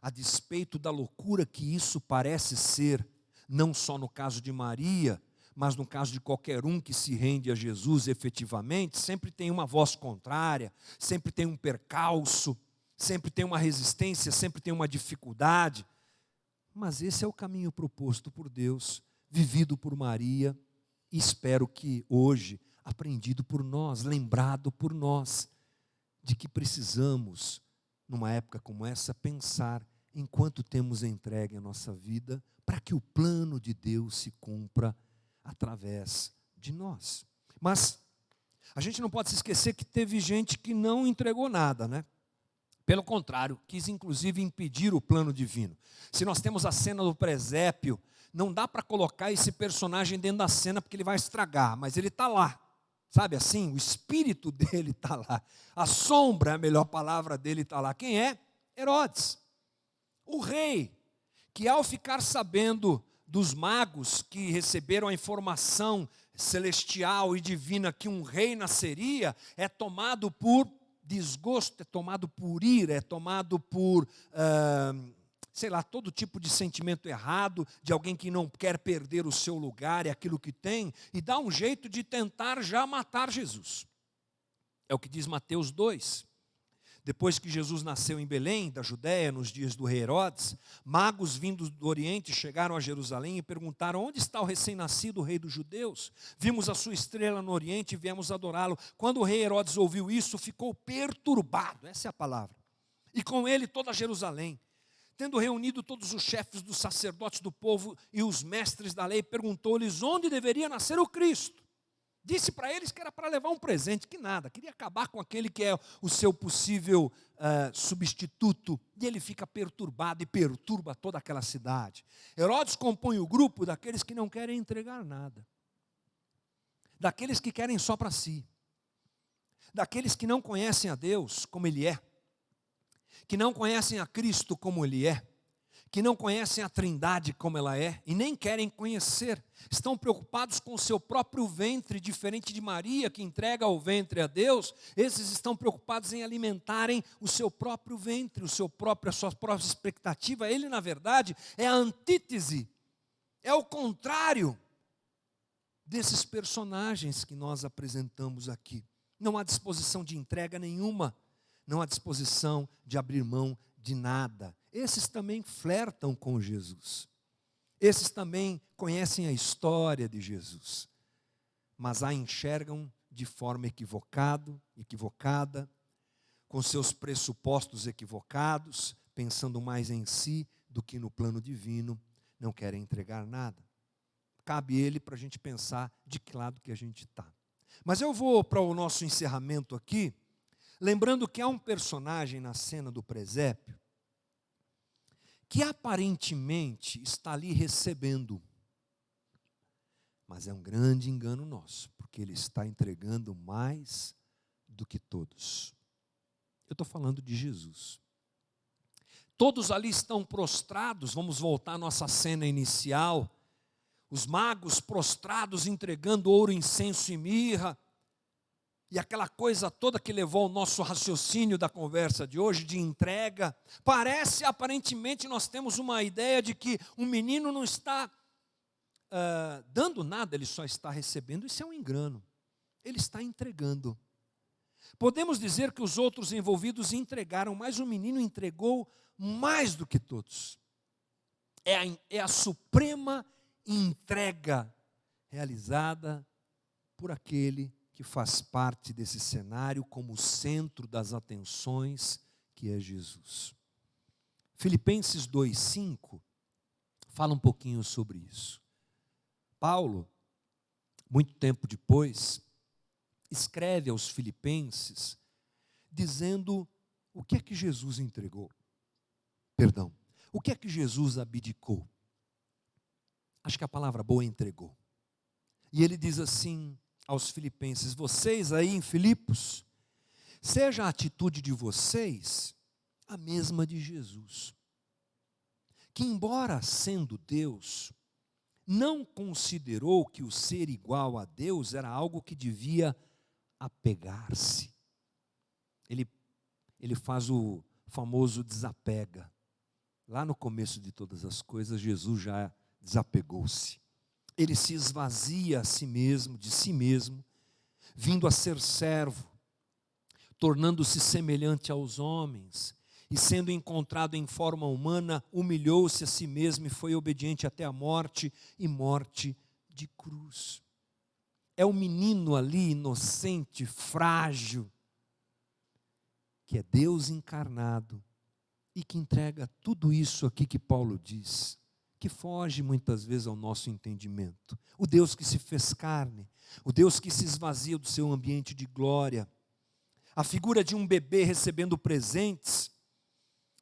a despeito da loucura que isso parece ser, não só no caso de Maria, mas no caso de qualquer um que se rende a Jesus efetivamente, sempre tem uma voz contrária, sempre tem um percalço, sempre tem uma resistência, sempre tem uma dificuldade. Mas esse é o caminho proposto por Deus, vivido por Maria, e espero que hoje aprendido por nós, lembrado por nós, de que precisamos, numa época como essa, pensar em quanto temos entregue a nossa vida para que o plano de Deus se cumpra através de nós. Mas a gente não pode se esquecer que teve gente que não entregou nada, né? Pelo contrário, quis inclusive impedir o plano divino. Se nós temos a cena do presépio, não dá para colocar esse personagem dentro da cena porque ele vai estragar, mas ele está lá. Sabe assim, o espírito dele está lá. A sombra, a melhor palavra dele está lá. Quem é? Herodes. O rei, que ao ficar sabendo dos magos que receberam a informação celestial e divina que um rei nasceria, é tomado por desgosto, é tomado por ira, é tomado por, sei lá, todo tipo de sentimento errado, de alguém que não quer perder o seu lugar e aquilo que tem, e dá um jeito de tentar já matar Jesus. É o que diz Mateus 2. Depois que Jesus nasceu em Belém, da Judéia, nos dias do rei Herodes, magos vindos do Oriente chegaram a Jerusalém e perguntaram: onde está o recém-nascido rei dos judeus? Vimos a sua estrela no Oriente e viemos adorá-lo. Quando o rei Herodes ouviu isso, ficou perturbado, essa é a palavra, e com ele toda Jerusalém. Tendo reunido todos os chefes dos sacerdotes do povo e os mestres da lei, perguntou-lhes onde deveria nascer o Cristo. Disse para eles que era para levar um presente, que nada, queria acabar com aquele que é o seu possível substituto. E ele fica perturbado e perturba toda aquela cidade. Herodes compõe o grupo daqueles que não querem entregar nada, daqueles que querem só para si, daqueles que não conhecem a Deus como Ele é, que não conhecem a Cristo como Ele é, que não conhecem a Trindade como ela é, e nem querem conhecer, estão preocupados com o seu próprio ventre, diferente de Maria, que entrega o ventre a Deus. Esses estão preocupados em alimentarem o seu próprio ventre, a sua própria expectativa. Ele, na verdade, é a antítese, é o contrário desses personagens que nós apresentamos aqui. Não há disposição de entrega nenhuma, não há disposição de abrir mão de nada. Esses também flertam com Jesus. Esses também conhecem a história de Jesus, mas a enxergam de forma equivocada, com seus pressupostos equivocados, pensando mais em si do que no plano divino, não querem entregar nada. Cabe ele para a gente pensar de que lado que a gente está. Mas eu vou para o nosso encerramento aqui, lembrando que há um personagem na cena do presépio, que aparentemente está ali recebendo, mas é um grande engano nosso, porque ele está entregando mais do que todos. Eu estou falando de Jesus. Todos ali estão prostrados, vamos voltar à nossa cena inicial, os magos prostrados entregando ouro, incenso e mirra, E aquela coisa toda que levou ao nosso raciocínio da conversa de hoje, de entrega, parece, aparentemente, nós temos uma ideia de que um menino não está dando nada, ele só está recebendo. Isso é um engano. Ele está entregando. Podemos dizer que os outros envolvidos entregaram, mas o menino entregou mais do que todos. É a suprema entrega realizada por aquele que faz parte desse cenário como centro das atenções, que é Jesus. Filipenses 2:5 fala um pouquinho sobre isso. Paulo, muito tempo depois, escreve aos Filipenses dizendo o que é que Jesus entregou. Perdão, o que é que Jesus abdicou? Acho que a palavra boa é entregou. E ele diz assim aos filipenses: vocês aí em Filipos, seja a atitude de vocês a mesma de Jesus, que embora sendo Deus, não considerou que o ser igual a Deus era algo que devia apegar-se. Ele faz o famoso desapega. Lá no começo de todas as coisas, Jesus já desapegou-se. Ele se esvazia a si mesmo, de si mesmo, vindo a ser servo, tornando-se semelhante aos homens, e sendo encontrado em forma humana, humilhou-se a si mesmo e foi obediente até a morte, e morte de cruz. É o menino ali, inocente, frágil, que é Deus encarnado, e que entrega tudo isso aqui que Paulo diz, que foge muitas vezes ao nosso entendimento. O Deus que se fez carne, o Deus que se esvazia do seu ambiente de glória, a figura de um bebê recebendo presentes,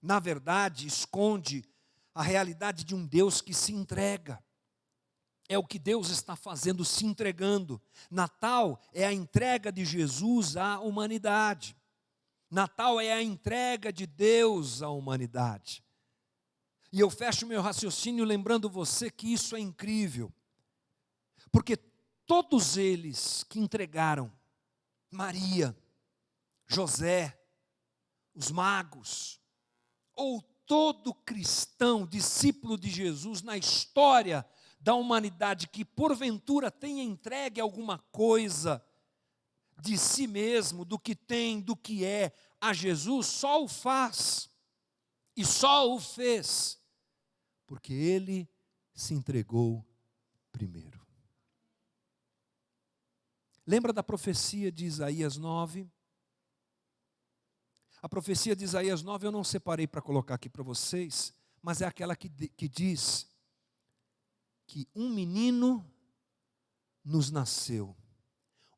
na verdade, esconde a realidade de um Deus que se entrega. É o que Deus está fazendo, se entregando. Natal é a entrega de Jesus à humanidade. Natal é a entrega de Deus à humanidade. E eu fecho meu raciocínio lembrando você que isso é incrível. Porque todos eles que entregaram, Maria, José, os magos, ou todo cristão, discípulo de Jesus na história da humanidade que porventura tenha entregue alguma coisa de si mesmo, do que tem, do que é, a Jesus, só o faz e só o fez porque ele se entregou primeiro. Lembra da profecia de Isaías 9? A profecia de Isaías 9 eu não separei para colocar aqui para vocês, mas é aquela que diz que um menino nos nasceu,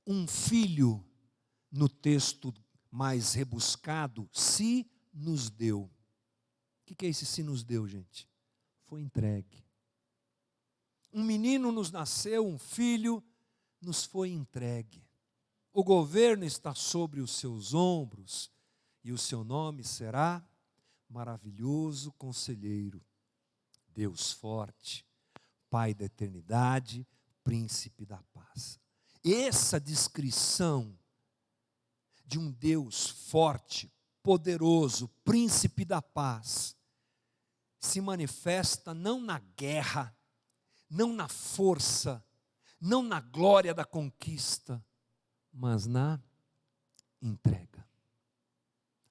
um filho, no texto mais rebuscado, se nos deu. O que é esse se nos deu, gente? Foi entregue. Um menino nos nasceu, um filho nos foi entregue. O governo está sobre os seus ombros, e o seu nome será Maravilhoso Conselheiro, Deus Forte, Pai da Eternidade, Príncipe da Paz. Essa descrição de um Deus forte, poderoso, Príncipe da Paz, se manifesta não na guerra, não na força, não na glória da conquista, mas na entrega.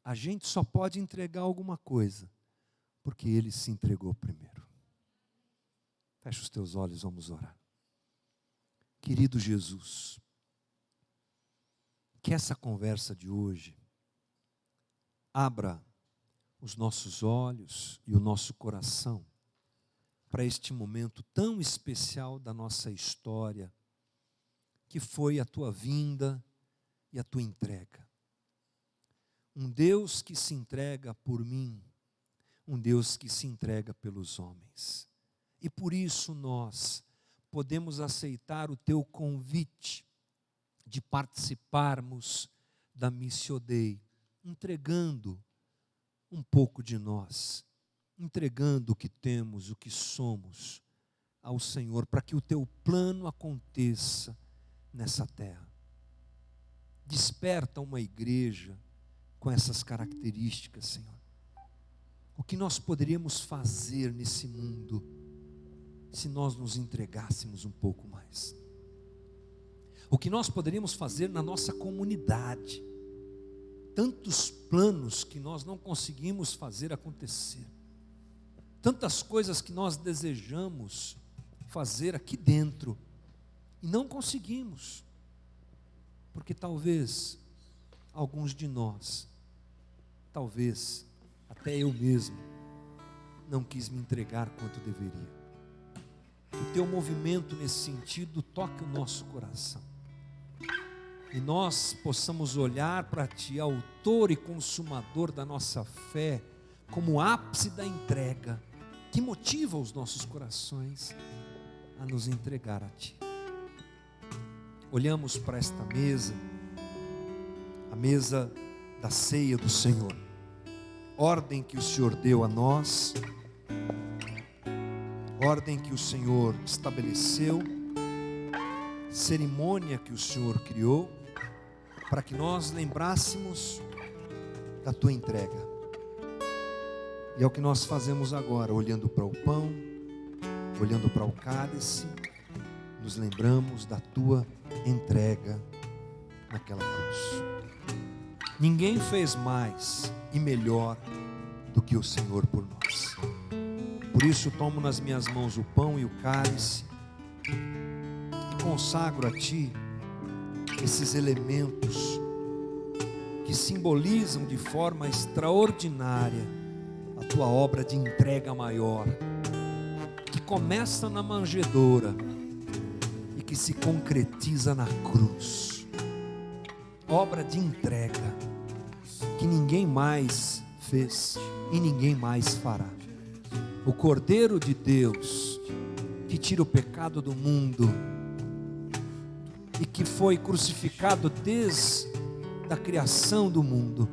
A gente só pode entregar alguma coisa, porque ele se entregou primeiro. Fecha os teus olhos, vamos orar. Querido Jesus, que essa conversa de hoje abra os nossos olhos e o nosso coração para este momento tão especial da nossa história, que foi a tua vinda e a tua entrega. Um Deus que se entrega por mim, um Deus que se entrega pelos homens. E por isso nós podemos aceitar o teu convite de participarmos da Missio Dei, entregando um pouco de nós, entregando o que temos, o que somos ao Senhor, para que o teu plano aconteça nessa terra. Desperta uma igreja com essas características, Senhor. O que nós poderíamos fazer nesse mundo se nós nos entregássemos um pouco mais? O que nós poderíamos fazer na nossa comunidade? Tantos planos que nós não conseguimos fazer acontecer. Tantas coisas que nós desejamos fazer aqui dentro e não conseguimos. Porque talvez alguns de nós, talvez até eu mesmo, não quis me entregar quanto deveria. Que o teu movimento nesse sentido toque o nosso coração. E nós possamos olhar para ti, autor e consumador da nossa fé, como ápice da entrega, que motiva os nossos corações a nos entregar a ti. Olhamos para esta mesa, a mesa da ceia do Senhor, ordem que o Senhor deu a nós, ordem que o Senhor estabeleceu, cerimônia que o Senhor criou, para que nós lembrássemos da tua entrega. E é o que nós fazemos agora, olhando para o pão, olhando para o cálice, nos lembramos da tua entrega naquela cruz. Ninguém fez mais e melhor do que o Senhor por nós. Por isso tomo nas minhas mãos o pão e o cálice e consagro a ti esses elementos que simbolizam de forma extraordinária a tua obra de entrega maior, que começa na manjedoura e que se concretiza na cruz. Obra de entrega que ninguém mais fez e ninguém mais fará. O Cordeiro de Deus que tira o pecado do mundo e que foi crucificado desde a criação do mundo,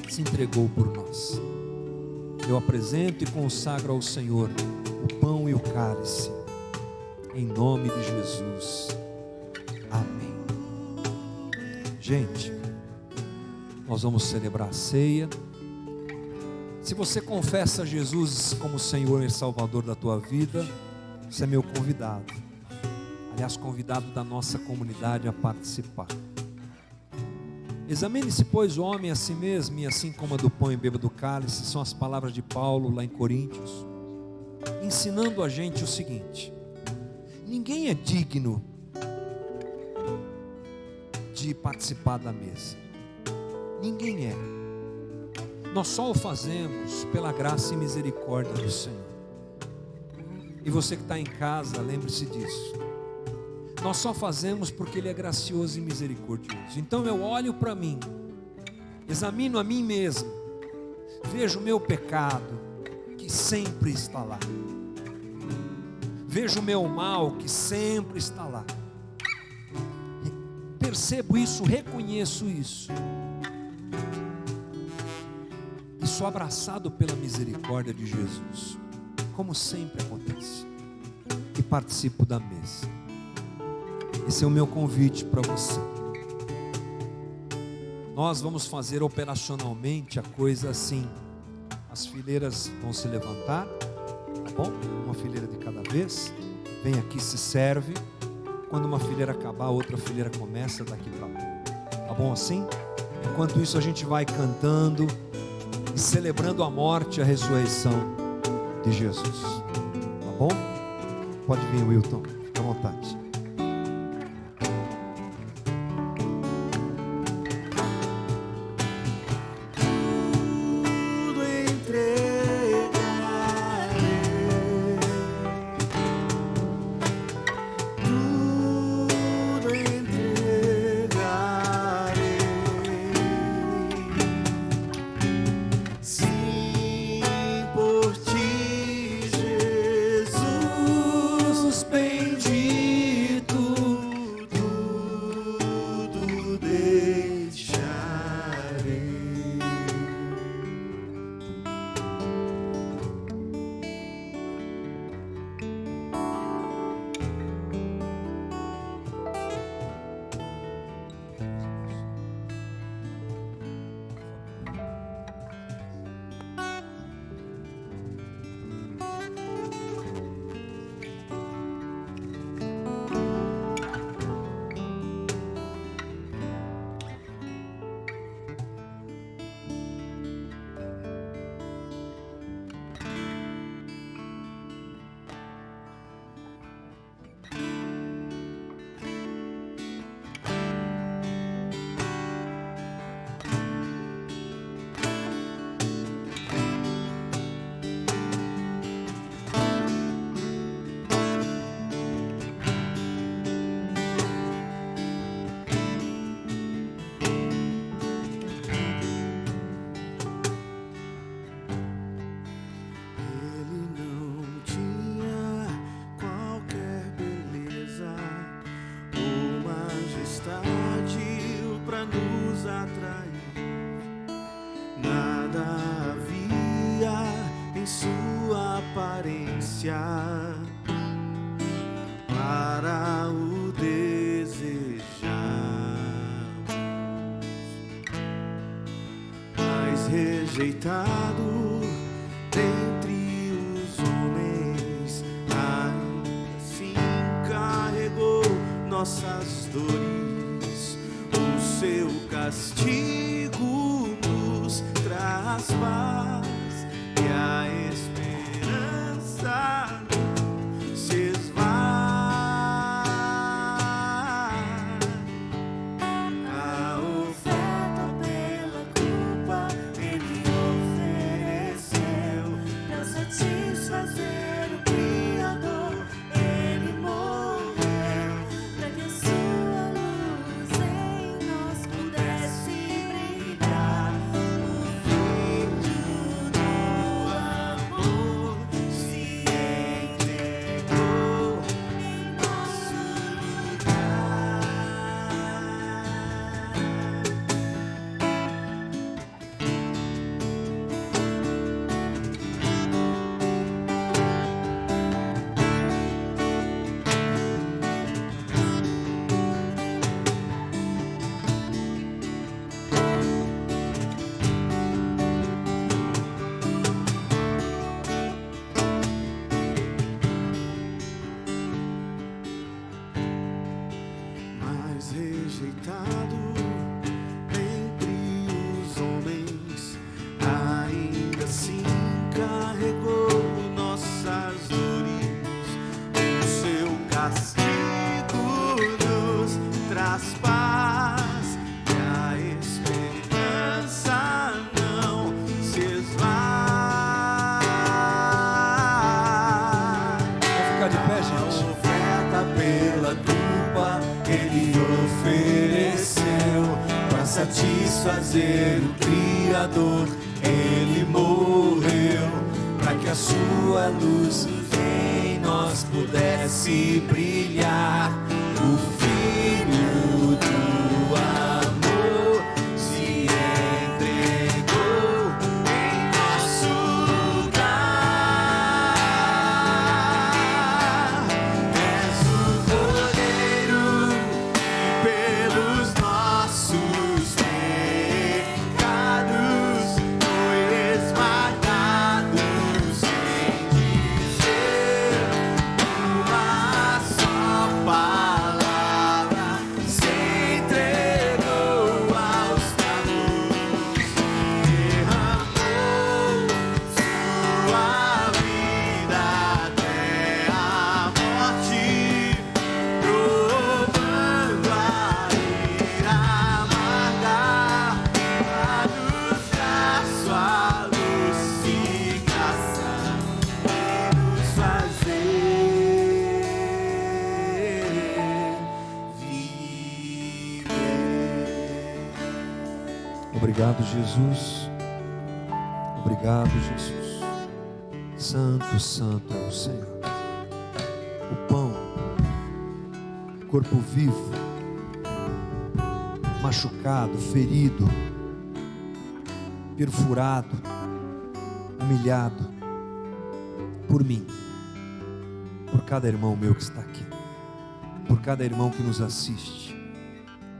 se entregou por nós. Eu apresento e consagro ao Senhor o pão e o cálice, em nome de Jesus. Amém. Gente, nós vamos celebrar a ceia. Se você confessa Jesus como Senhor e Salvador da tua vida, você é meu convidado. Aliás, convidado da nossa comunidade a participar. Examine-se, pois, o homem a si mesmo, e assim coma do pão e beba do cálice. São as palavras de Paulo lá em Coríntios, ensinando a gente o seguinte: ninguém é digno de participar da mesa. Ninguém é. Nós só o fazemos pela graça e misericórdia do Senhor. E você que está em casa, lembre-se disso. Nós só fazemos porque Ele é gracioso e misericordioso. Então eu olho para mim, examino a mim mesmo, vejo o meu pecado que sempre está lá, vejo o meu mal que sempre está lá, percebo isso, reconheço isso, e sou abraçado pela misericórdia de Jesus, como sempre acontece, e participo da mesa. Esse é o meu convite para você. Nós vamos fazer operacionalmente a coisa assim: as fileiras vão se levantar, tá bom? Uma fileira de cada vez. Vem aqui, se serve. Quando uma fileira acabar, a outra fileira começa daqui para lá. Tá bom assim? Enquanto isso, a gente vai cantando e celebrando a morte e a ressurreição de Jesus. Tá bom? Pode vir, Wilton, fica à vontade. Por ti, Jesus, bendigo. saciar, para o desejar, mas rejeitado dentre os homens, ainda assim carregou nossas dores. O seu castigo nos traz paz e a esperança se esvai. A oferta pela culpa ele ofereceu pra satisfazer o Criador. Ele morreu pra que a sua luz em nós pudesse brilhar. O Filho do amor se entregou em nosso lugar. Mas rejeitado entre os homens, ainda assim carregou nossas dores. O seu castigo nos traz paz e a esperança não se esvai. Vamos ficar de pé, A gente. oferta pela culpa ele ofereceu para satisfazer o Criador. Ele morreu para que a sua luz em nós pudesse brilhar. O Filho do amor se entregou em nosso lugar. És o Cordeiro que pelos nossos pecados foi esmagado, sem dizer uma só palavra. Se entregou aos calos, derramou sua vida até a morte, provando a ira amarga para nos dar sua luz e graça e nos fazer viver. Obrigado, Jesus. Obrigado, Jesus. Santo, santo é o Senhor. O pão, corpo vivo, machucado, ferido, perfurado, humilhado por mim, por cada irmão meu que está aqui, por cada irmão que nos assiste,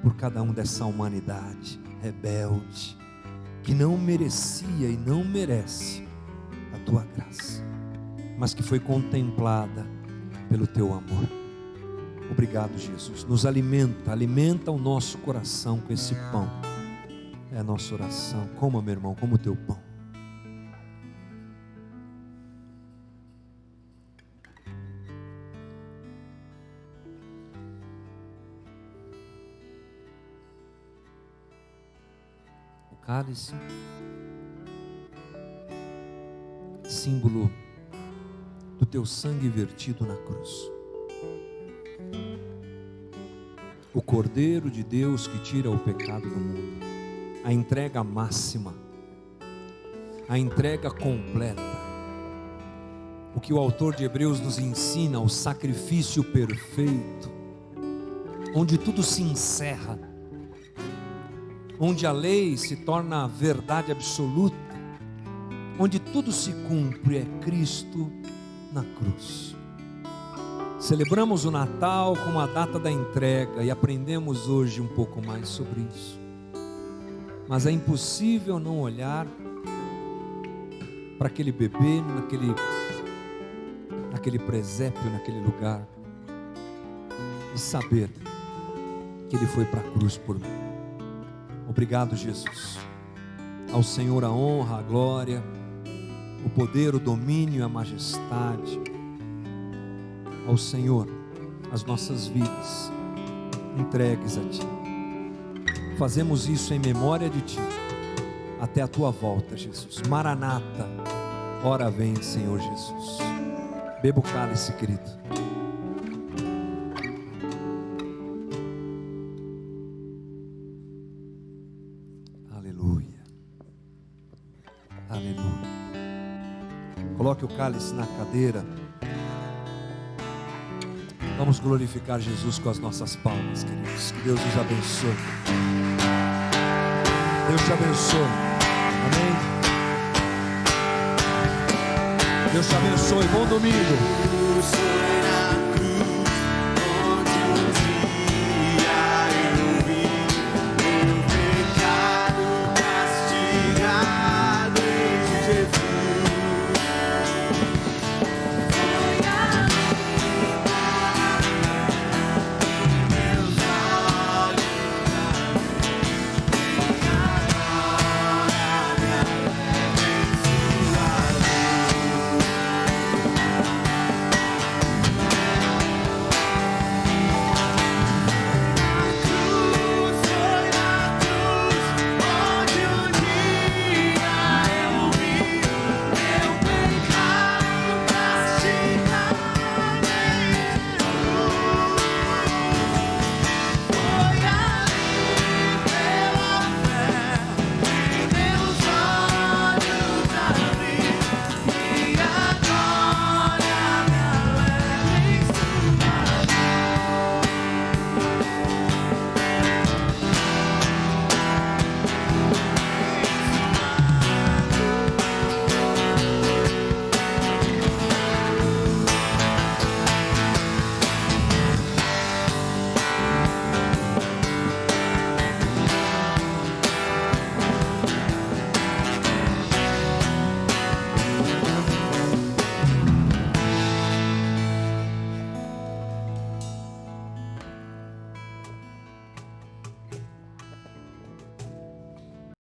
por cada um dessa humanidade rebelde, que não merecia e não merece a tua graça, mas que foi contemplada pelo teu amor. Obrigado, Jesus. Nos alimenta o nosso coração com esse pão. É a nossa oração. Coma, meu irmão, como o teu pão. O cálice, símbolo do teu sangue vertido na cruz. O Cordeiro de Deus que tira o pecado do mundo. A entrega máxima, a entrega completa. O que o autor de Hebreus nos ensina, o sacrifício perfeito, onde tudo se encerra, onde a lei se torna verdade absoluta, onde tudo se cumpre, é Cristo na cruz. Celebramos o Natal como a data da entrega e aprendemos hoje um pouco mais sobre isso. Mas é impossível não olhar para aquele bebê, naquele presépio, naquele lugar, e saber que ele foi para a cruz por mim. Obrigado, Jesus. Ao Senhor a honra, a glória, o poder, o domínio e a majestade. Ao Senhor as nossas vidas entregues a Ti. Fazemos isso em memória de Ti, até a Tua volta, Jesus. Maranata, ora vem, Senhor Jesus. Beba o cálice, querido. Aleluia. Aleluia. Coloque o cálice na cadeira. Vamos glorificar Jesus com as nossas palmas, queridos. Que Deus nos abençoe. Deus te abençoe. Amém. Deus te abençoe. Bom domingo.